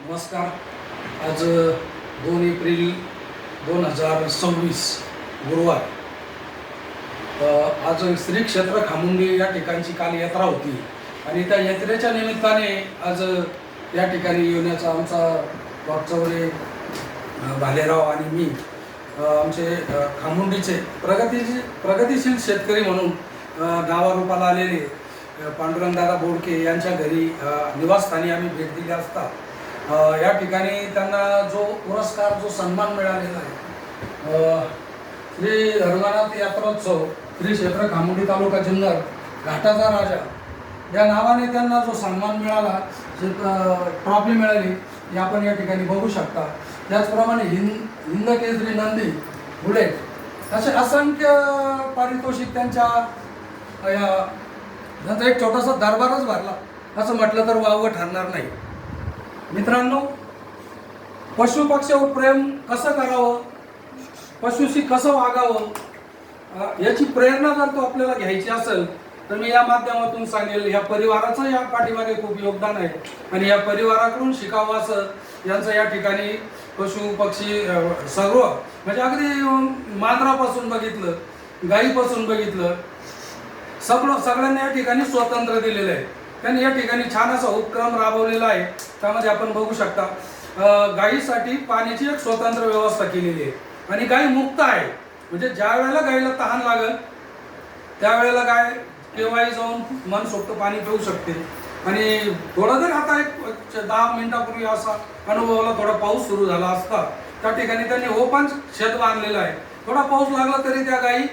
नमस्कार. आज 2 एप्रिल 2026 गुरुवार. आज श्री क्षेत्र खामुंडी या ठिकाणची काल यात्रा होती आणि त्या यात्रेच्या निमित्ताने आज या ठिकाणी येण्याचा आमचा वागचौरे भालेराव आणि मी आमचे खामुंडीचे प्रगतिशील शेतकरी म्हणून गावारूपाला आलेले पांडुरंगदादा बोडके यांच्या घरी निवासस्थानी आम्ही भेट दिली असता या ठिकाणी त्यांना जो पुरस्कार जो सन्मान मिळालेला आहे श्री रंगनाथ यात्रोत्सव श्री क्षेत्र खामुंडी तालुका जुन्नर घाटाचा राजा या नावाने त्यांना जो सन्मान मिळाला, ट्रॉफी मिळाली, हे आपण या ठिकाणी बघू शकता. त्याचप्रमाणे हिंद केसरी नंदी बुलेट असे असंख्य पारितोषिक त्यांच्या एक छोटासा दरबारच भरला असं म्हटलं तर वावगं ठरणार नाही. मित्रांनो, पशु पक्ष्यावर प्रेम कसं करावं, पशुशी कसं वागावं याची प्रेरणा जर तो आपल्याला घ्यायची असेल तर मी या माध्यमातून सांगेल, या परिवाराचं या पाठीमागे खूप योगदान आहे आणि या परिवाराकडून शिकावं असं यांचं या ठिकाणी पशु पक्षी सर्व म्हणजे अगदी मांजरापासून बघितलं, गाईपासून बघितलं, सगळ्यांना या ठिकाणी स्वातंत्र्य दिलेलं आहे. त्यांनी या ठिकाणी छान असा उपक्रम राबवलेला आहे. त्यामध्ये आपण बघू शकता गायीसाठी पाण्याची एक स्वतंत्र व्यवस्था केलेली आहे आणि गाय मुक्त आहे. म्हणजे ज्या वेळेला गायीला तहान लागेल त्यावेळेला गाय केव्हाही जाऊन मनसोक्त पाणी पिऊ शकते. आणि थोडा जर आता एक 10 मिनिटापूर्वी असा अनुभवाला थोडा पाऊस सुरू झाला असता, त्या ठिकाणी त्यांनी ओपन शेत बांधलेलं आहे. थोडा पाऊस लागला तरी त्या गायी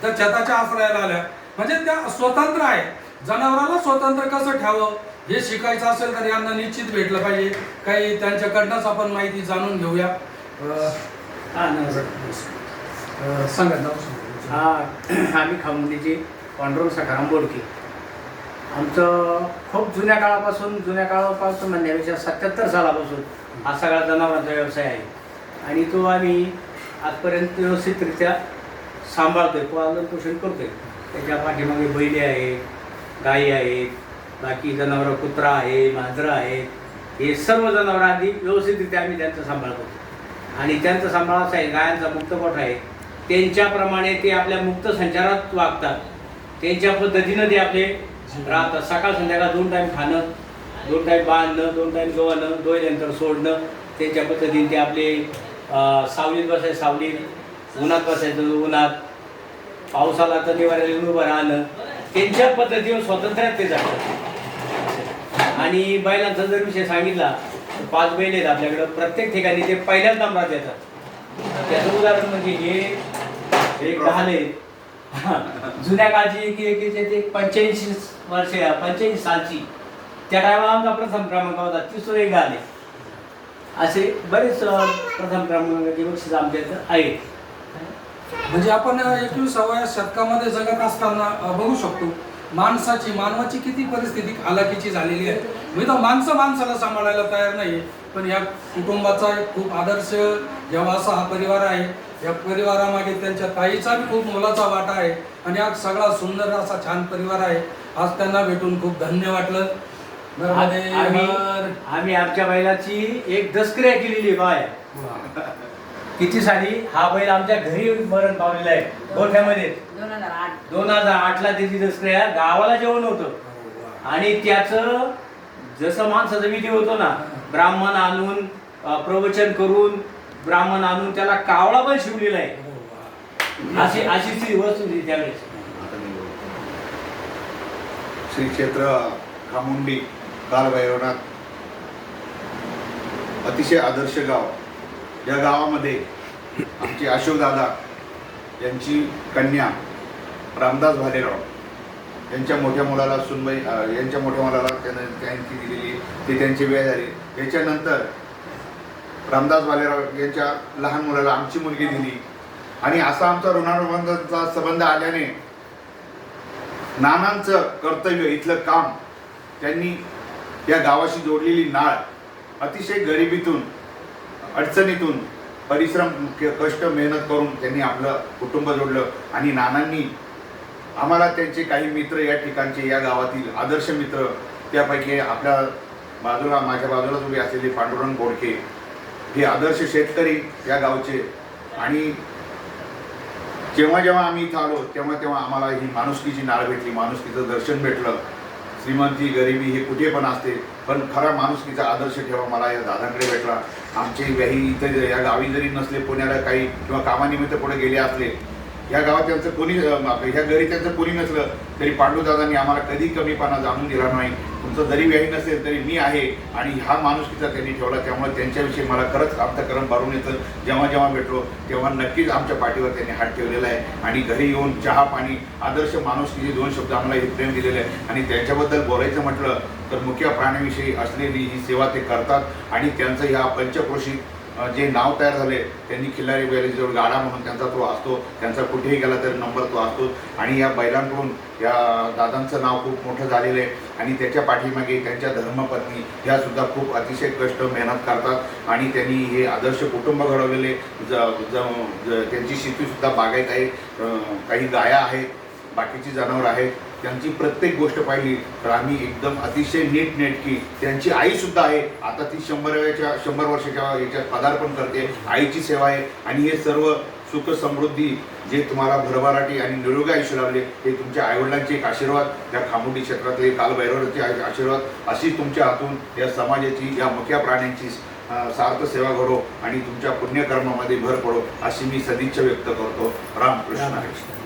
त्या छताच्या आश्रयाला आल्या. म्हणजे त्या स्वतंत्र आहे. जनावराला स्वतंत्र कसं ठेवावं हे शिकायचं असेल तर यांना निश्चित भेटलं पाहिजे. काही त्यांच्याकडनंच आपण माहिती जाणून घेऊया. सांगा नाव. आम्ही खामुंडीचे पांडुरंग सखाराम बोडके. आमचं खूप जुन्या काळापासून म्हणण्यापेक्षा 77 सालापासून हा सगळा जनावरांचा व्यवसाय आहे आणि तो आम्ही आजपर्यंत व्यवस्थितरित्या सांभाळतोय, पालन पोषण करतोय. त्याच्या पाठीमागे बैले आहेत, गायी आहेत, बाकी जनावरं कुत्रा आहे, मांजरं आहेत. हे सर्व जनावरं आधी व्यवस्थितरित्या आम्ही त्यांचा सांभाळतो आणि त्यांचा सांभाळ असा आहे, गायांचा मुक्तपट आहे. त्यांच्याप्रमाणे ते आपल्या मुक्त संचारात वागतात. त्यांच्या पद्धतीनं ते आपले राहतात. सकाळ संध्याकाळ 2 टाईम खाणं, 2 टाईम बांधणं, 2 टाईम गवणं, डोळ्यानंतर सोडणं. त्यांच्या पद्धतीने ते आपले सावलीत बसायचं सावलीत, उन्हात बसायचं उन्हात, पाऊस आला तर निवाऱ्याला उभं राहणं. त्यांच्या पद्धतीवर स्वातंत्र्यात ते जातात. आणि बैलांचा जर विषय सांगितला तर 5 बैल आहेत आपल्याकडं. प्रत्येक ठिकाणी ते पहिल्याच नंबरात येतात. त्याचं उदाहरण म्हणजे हे एक ढाले जुन्या काळची की 85 सालची त्या टायमाला आमचा प्रथम क्रमांक होता. 30 एक घाले. असे बरेच प्रथम क्रमांकाचे बक्षीस आमच्या इथं आहेत. म्हणजे आपण 21व्या शतकामध्ये जगत असताना बघू शकतो मानवाची किती परिस्थिती हालाकीची झालेली आहे. म्हणजे तर माणसं माणसाला सांभाळायला तयार नाही. पण या कुटुंबाचा एक खूप आदर्श जेव्हा असा हा परिवार आहे, या परिवारामागे त्यांच्या ताईचा खूप मोलाचा वाटा आहे आणि हा सगळा सुंदर असा छान परिवार आहे. आज त्यांना भेटून खूप धन्य वाटलं. आम्ही आमच्या बैलाची एक दसक्रिया केलेली बाय किती साली. हा बैल आमच्या घरी मरण पावलेला आहे गोठ्यामध्ये. 2008ला त्याची दसक्रिया गावाला जेवण होतं आणि त्याचं जसं माणसाचा विधी होतो ना, ब्राह्मण आणून प्रवचन करून ब्राह्मण आणून त्याला कावळा पण शिवलेला आहे. अशी ती वस्तू होती त्यावेळेस. श्री क्षेत्र खामुंडी कालभैरवनाथ अतिशय आदर्श गाव. या गावामध्ये आमचे अशोकदादा यांची कन्या रामदास भालेराव यांच्या मोठ्या मुलाला सुनबाई यांच्या मोठ्या मुलाला त्यांची दिलेली ती त्यांची वेळ झाली. याच्यानंतर रामदास भालेराव यांच्या लहान मुलाला आमची मुलगी दिली आणि असा आमचा ऋणानुबंधाचा संबंध आल्याने नानांचं कर्तव्य इथलं काम त्यांनी या गावाशी जोडलेली नाळ अतिशय गरिबीतून अडचणीतून परिश्रम कष्ट मेहनत करून त्यांनी आपलं कुटुंब जोडलं आणि नानांनी आम्हाला त्यांचे काही मित्र या ठिकाणचे या गावातील आदर्श मित्र त्यापैकी आपल्या बाजूला माझ्या बाजूलाच उभे असलेले पांडुरंग बोडके हे आदर्श शेतकरी या गावचे. आणि जेव्हा जेव्हा आम्ही इथं आलो तेव्हा तेव्हा आम्हाला ही माणुसकीची नाळ भेटली, माणुसकीचं दर्शन भेटलं. श्रीमंती गरिबी हे कुठे पण असते, पण खरा माणुसकीचा आदर्श ठेवा मला या दादांकडे भेटला. आमचे व्याही इथं या गावी जरी नसले, पुण्याला काही किंवा कामानिमित्त पुढे गेले असले, या गावात त्यांचं कोणी ह्या घरी त्यांचं कोणी नसलं तरी पांडुदादांनी आम्हाला कधी कमीपणा जाणून दिला नाही. तुमचं जरी व्याही नसेल तरी मी आहे, आणि हा माणुसकीचा त्यांनी ठेवला. त्यामुळे त्यांच्याविषयी मला खरंच अंतःकरण भरून येतं. जेव्हा जेव्हा भेटलो तेव्हा नक्कीच आमच्या पाठीवर त्यांनी हात ठेवलेला आहे, आणि घरी येऊन चहा पाणी आदर्श माणुसकीचे 2 शब्द आम्हाला हे प्रेम दिलेले आहे. आणि त्यांच्याबद्दल बोलायचं म्हटलं तर मुख्य प्राण्याविषयी असलेली ही सेवा ते करतात. आणि त्यांचं ह्या पंचक्रोशीत जे नाव तयार झाले, त्यांनी खिल्लारी बैलाजवळ गाडा म्हणून त्यांचा तो असतो, त्यांचा कुठेही गेला तरी नंबर तो असतो. आणि या बैलांकडून या दादांचं नाव खूप मोठं झालेलं आहे. आणि त्याच्या पाठीमागे त्यांच्या धर्मपत्नी ह्या सुद्धा खूप अतिशय कष्ट मेहनत करतात, आणि त्यांनी हे आदर्श कुटुंब घडवलेले. त्यांची शेतीसुद्धा बागायत आहे, काही गाया आहेत, बाकीची जनावर आहेत. त्यांची प्रत्येक गोष्ट पाहिली तर आम्ही एकदम अतिशय नीटनेटकी. त्यांची आईसुद्धा आहे, आता ती 100 वर्षाच्या याच्यात पदार्पण करते. आईची सेवा आहे. आणि हे सर्व सुख समृद्धी जे तुम्हाला भरभराटी आणि निरोगी आयुष्य लाभले, ते तुमच्या आईवडिलांचे एक आशीर्वाद, त्या खामुंडी क्षेत्रातले कालभैरवाचे आशीर्वाद, अशी तुमच्या हातून या समाजाची, या मुक्या प्राण्यांची सार्थ सेवा घडो आणि तुमच्या पुण्यकर्मामध्ये भर पडो, अशी मी सदिच्छा व्यक्त करतो. रामकृष्ण.